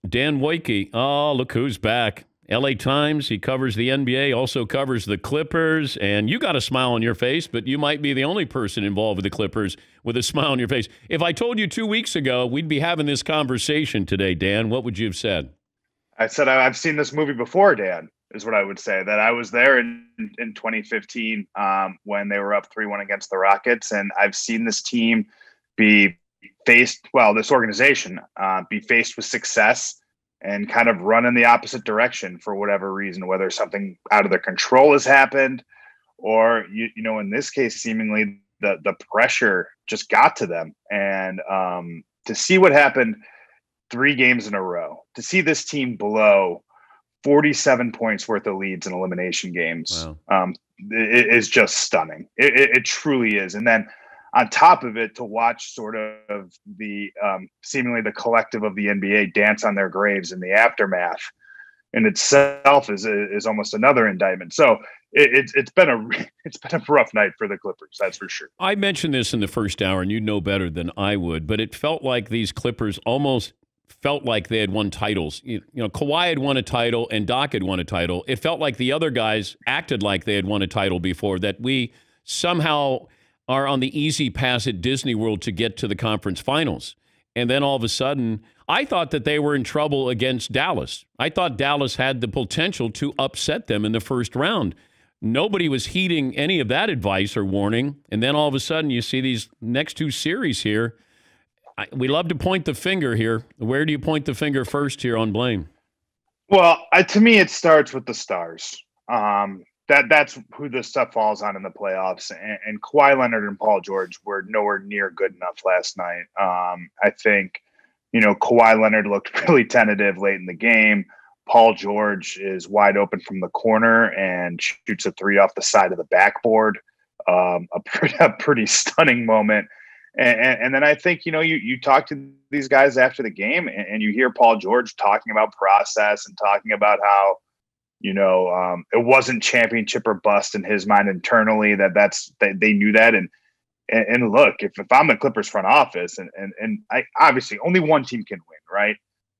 Dan Woike. Oh, look who's back. LA Times, he covers the NBA, also covers the Clippers, and you got a smile on your face, but you might be the only person involved with the Clippers with a smile on your face. If I told you 2 weeks ago we'd be having this conversation today, Dan, what would you have said? I said I've seen this movie before, Dan, is what I would say. That I was there in 2015 when they were up 3-1 against the Rockets, and I've seen this team be this organization be faced with success and kind of run in the opposite direction for whatever reason, whether something out of their control has happened or, in this case, seemingly the pressure just got to them. And to see what happened 3 games in a row, to see this team blow 47 points worth of leads in elimination games, wow. It is just stunning. It truly is. And then on top of it, to watch sort of the seemingly the collective of the NBA dance on their graves in the aftermath in itself is almost another indictment. So it's been a rough night for the Clippers, that's for sure. I mentioned this in the first hour, and you know better than I would, but it felt like these Clippers almost felt like they had won titles. Kawhi had won a title and Doc had won a title. It felt like the other guys acted like they had won a title before, that we somehow are on the easy pass at Disney World to get to the conference finals. And then all of a sudden, I thought that they were in trouble against Dallas. I thought Dallas had the potential to upset them in the first round. Nobody was heeding any of that advice or warning. And then all of a sudden, you see these next 2 series here. We love to point the finger here. Where do you point the finger first here on blame? Well, to me, it starts with the stars. That's who this stuff falls on in the playoffs. And Kawhi Leonard and Paul George were nowhere near good enough last night. I think, Kawhi Leonard looked really tentative late in the game. Paul George is wide open from the corner and shoots a 3 off the side of the backboard. A pretty stunning moment. And then I think, you talk to these guys after the game and you hear Paul George talking about process and talking about how, it wasn't championship or bust in his mind internally, they knew that. And look, if I'm the Clippers front office and I obviously only one team can win, right?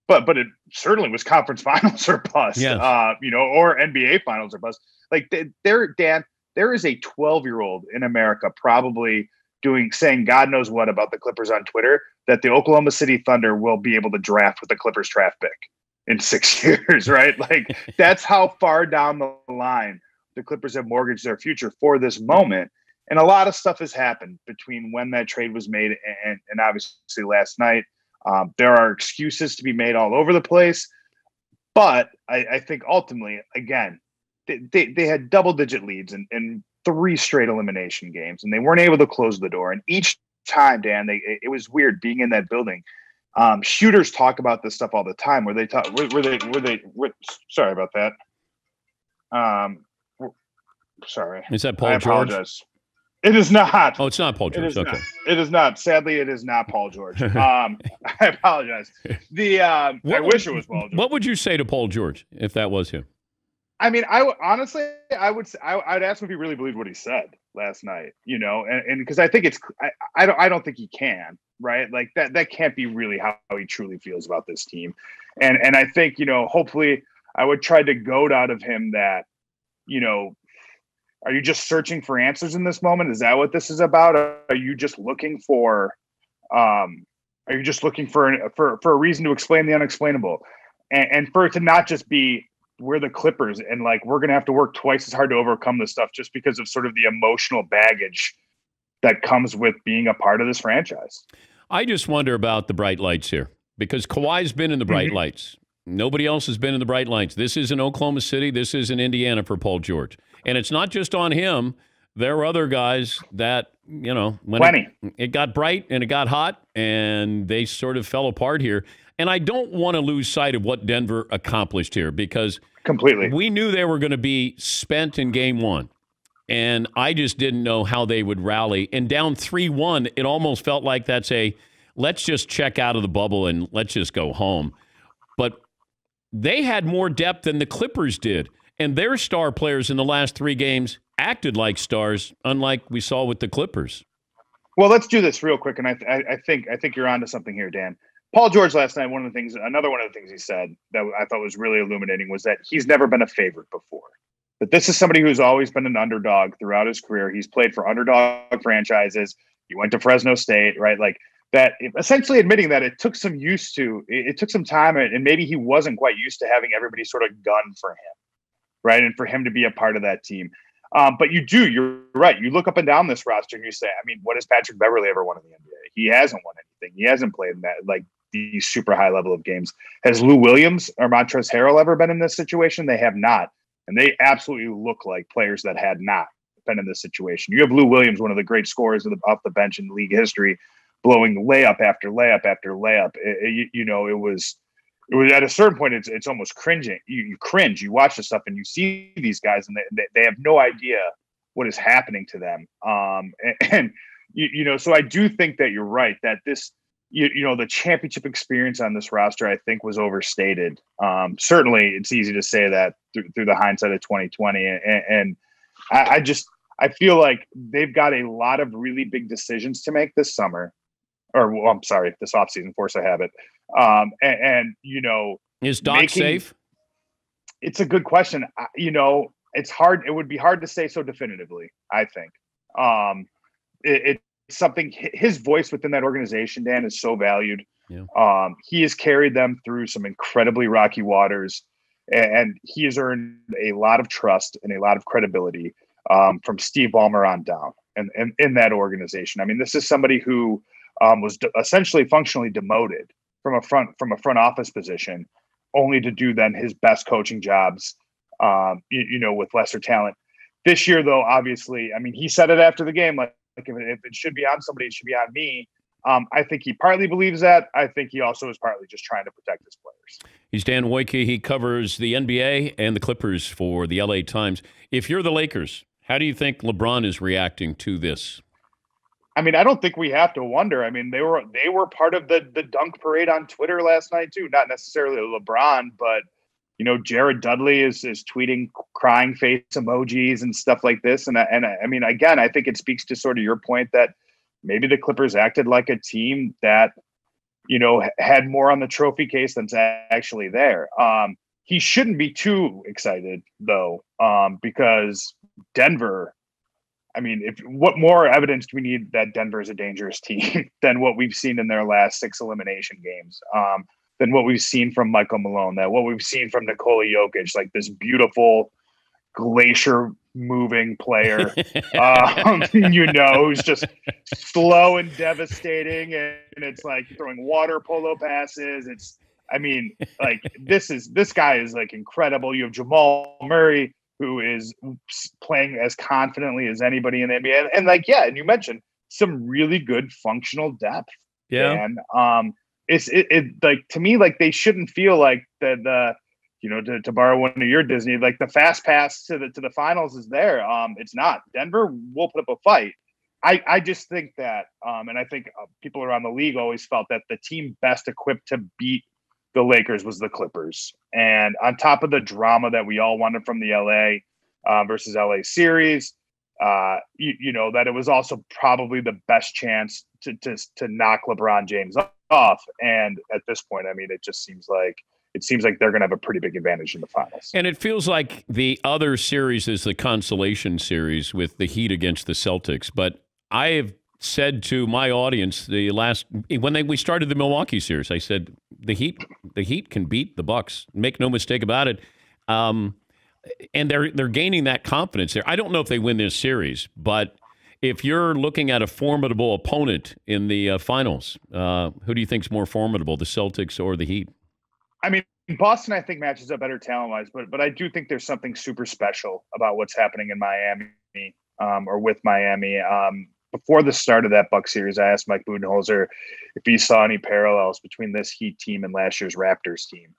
But it certainly was conference finals or bust, yes. Or NBA finals or bust. Like Dan, there is a 12-year-old in America probably saying God knows what about the Clippers on Twitter, that the Oklahoma City Thunder will be able to draft with the Clippers draft pick in 6 years, right? Like that's how far down the line the Clippers have mortgaged their future for this moment. And a lot of stuff has happened between when that trade was made and obviously last night. There are excuses to be made all over the place, but I think ultimately, again, they had double-digit leads in 3 straight elimination games, and they weren't able to close the door. And each time, Dan, it was weird being in that building. Shooters talk about this stuff all the time. Where they talk, sorry about that. Sorry. Is that Paul George? It is not. Oh, it's not Paul George. Okay. It is not. Sadly, it is not Paul George. I apologize. I wish it was Paul George. What would you say to Paul George if that was him? I mean, I would ask him if he really believed what he said last night, and because I think I don't think he can, right? Like that can't be really how he truly feels about this team. And I think, hopefully I would try to goad out of him that, are you just searching for answers in this moment? Is that what this is about? Are you just looking for a reason to explain the unexplainable? And for it to not just be, we're the Clippers and like we're going to have to work twice as hard to overcome this stuff just because of sort of the emotional baggage that comes with being a part of this franchise. I just wonder about the bright lights here because Kawhi's been in the bright lights. Nobody else has been in the bright lights. This is in Oklahoma City. This is in Indiana for Paul George. And it's not just on him. There are other guys that, when it got bright and it got hot and they sort of fell apart here. And I don't want to lose sight of what Denver accomplished here because completely we knew they were going to be spent in game 1. And I just didn't know how they would rally. And down 3-1, it almost felt like that's let's just check out of the bubble and let's just go home. But they had more depth than the Clippers did. And their star players in the last 3 games acted like stars, unlike we saw with the Clippers. Well, let's do this real quick. And I think you're onto something here, Dan. Paul George last night, another one of the things he said that I thought was really illuminating was that he's never been a favorite before. That this is somebody who's always been an underdog throughout his career. He's played for underdog franchises. He went to Fresno State, right? Like that, essentially admitting that it took some it took some time, and maybe he wasn't quite used to having everybody sort of gun for him, right? And for him to be a part of that team. But you're right. You look up and down this roster and you say, I mean, what has Patrick Beverley ever won in the NBA? He hasn't won anything. He hasn't played in that, like, these super high level of games. Has Lou Williams or Montrezl Harrell ever been in this situation? They have not. And they absolutely look like players that had not been in this situation. You have Lou Williams, one of the great scorers off the bench in league history, blowing layup after layup after layup. It was at a certain point, it's almost cringing. You cringe. You watch the stuff and you see these guys, and they have no idea what is happening to them. So I do think that you're right that this, the championship experience on this roster, I think, was overstated. Certainly, it's easy to say that through the hindsight of 2020, and I feel like they've got a lot of really big decisions to make this summer, this offseason. Force I have it. Is Doc safe? It's a good question. It's hard. It would be hard to say so definitively, I think. It's something, his voice within that organization, Dan, is so valued. Yeah. He has carried them through some incredibly rocky waters, and he has earned a lot of trust and a lot of credibility from Steve Ballmer on down and in that organization. I mean, this is somebody who was essentially functionally demoted from a front office position, only to do then his best coaching jobs, with lesser talent. This year, though, obviously, I mean, he said it after the game, like if it should be on somebody, it should be on me. I think he partly believes that. I think he also is partly just trying to protect his players. He's Dan Woike. He covers the NBA and the Clippers for the LA Times. If you're the Lakers, how do you think LeBron is reacting to this? I mean, I don't think we have to wonder. I mean, they were part of the dunk parade on Twitter last night too. Not necessarily LeBron, but Jared Dudley is tweeting crying face emojis and stuff like this. And I mean, again, I think it speaks to sort of your point that maybe the Clippers acted like a team that had more on the trophy case than's actually there. He shouldn't be too excited though, because Denver. I mean, what more evidence do we need that Denver is a dangerous team than what we've seen in their last 6 elimination games, than what we've seen from Michael Malone, that what we've seen from Nikola Jokic, like this beautiful glacier moving player, who's just slow and devastating. And it's like throwing water polo passes. This guy is like incredible. You have Jamal Murray, who is playing as confidently as anybody in the NBA. And and you mentioned some really good functional depth. Yeah. And to me, like, they shouldn't feel like the to borrow one of your Disney, like the fast pass to the finals is there. It's not. Denver will put up a fight. I just think that, and I think people around the league always felt that the team best equipped to beat the Lakers was the Clippers. And on top of the drama that we all wanted from the LA versus LA series, that it was also probably the best chance to knock LeBron James off. And at this point, I mean, it seems like they're going to have a pretty big advantage in the finals. And it feels like the other series is the consolation series with the Heat against the Celtics. But I have said to my audience when we started the Milwaukee series, I said the Heat can beat the Bucks. Make no mistake about it. And they're gaining that confidence there. I don't know if they win this series, but if you're looking at a formidable opponent in the finals, who do you think is more formidable, the Celtics or the Heat? I mean, Boston, I think, matches up better talent-wise, but I do think there's something super special about what's happening in Miami, or with Miami. Before the start of that Bucks series, I asked Mike Budenholzer if he saw any parallels between this Heat team and last year's Raptors team.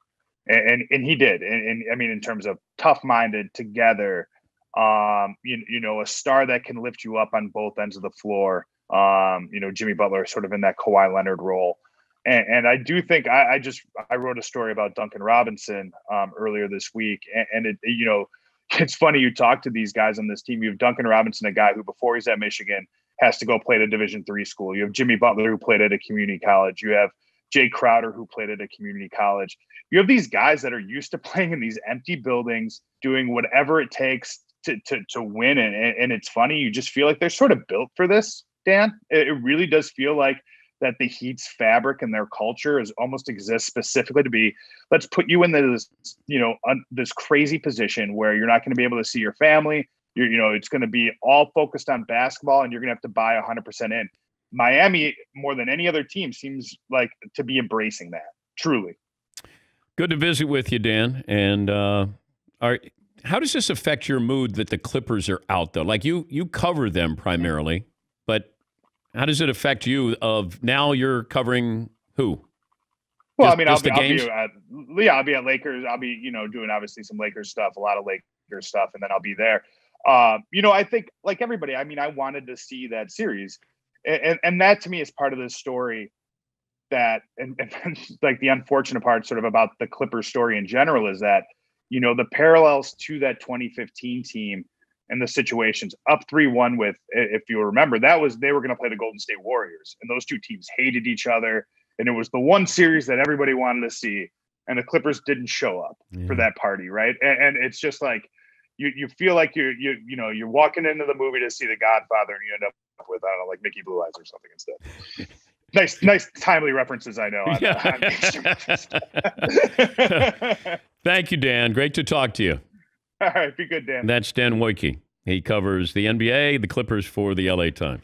And he did. And I mean, in terms of tough-minded together, a star that can lift you up on both ends of the floor. Jimmy Butler sort of in that Kawhi Leonard role. And I do think I wrote a story about Duncan Robinson earlier this week. And it's funny, you talk to these guys on this team. You have Duncan Robinson, a guy who before he's at Michigan has to go play at a Division III school. You have Jimmy Butler, who played at a community college. You have Jay Crowder, who played at a community college. You have these guys that are used to playing in these empty buildings, doing whatever it takes to win. And it's funny, you just feel like they're sort of built for this, Dan. It really does feel like that the Heat's fabric and their culture is almost exists specifically to be, let's put you in this, this crazy position where you're not going to be able to see your family. It's going to be all focused on basketball, and you're going to have to buy 100% in. Miami, more than any other team, seems like to be embracing that. Truly. Good to visit with you, Dan. And how does this affect your mood that the Clippers are out, though? Like you cover them primarily, but how does it affect you of now you're covering who? Well, I'll be at Lakers. I'll be, doing obviously some Lakers stuff, a lot of Lakers stuff, and then I'll be there. I think like everybody, I wanted to see that series. And that to me is part of this story that, and like the unfortunate part sort of about the Clippers story in general is that, the parallels to that 2015 team and the situations up 3-1 with, if you remember, they were going to play the Golden State Warriors, and those two teams hated each other. And it was the one series that everybody wanted to see, and the Clippers didn't show up for that party. Right. And it's just like, you feel like you're walking into the movie to see The Godfather, and you end up with, I don't know, like Mickey Blue Eyes or something instead. Nice timely references, I know. Thank you, Dan. Great to talk to you. All right, be good, Dan. That's Dan Woike. He covers the NBA, the Clippers for the LA Times.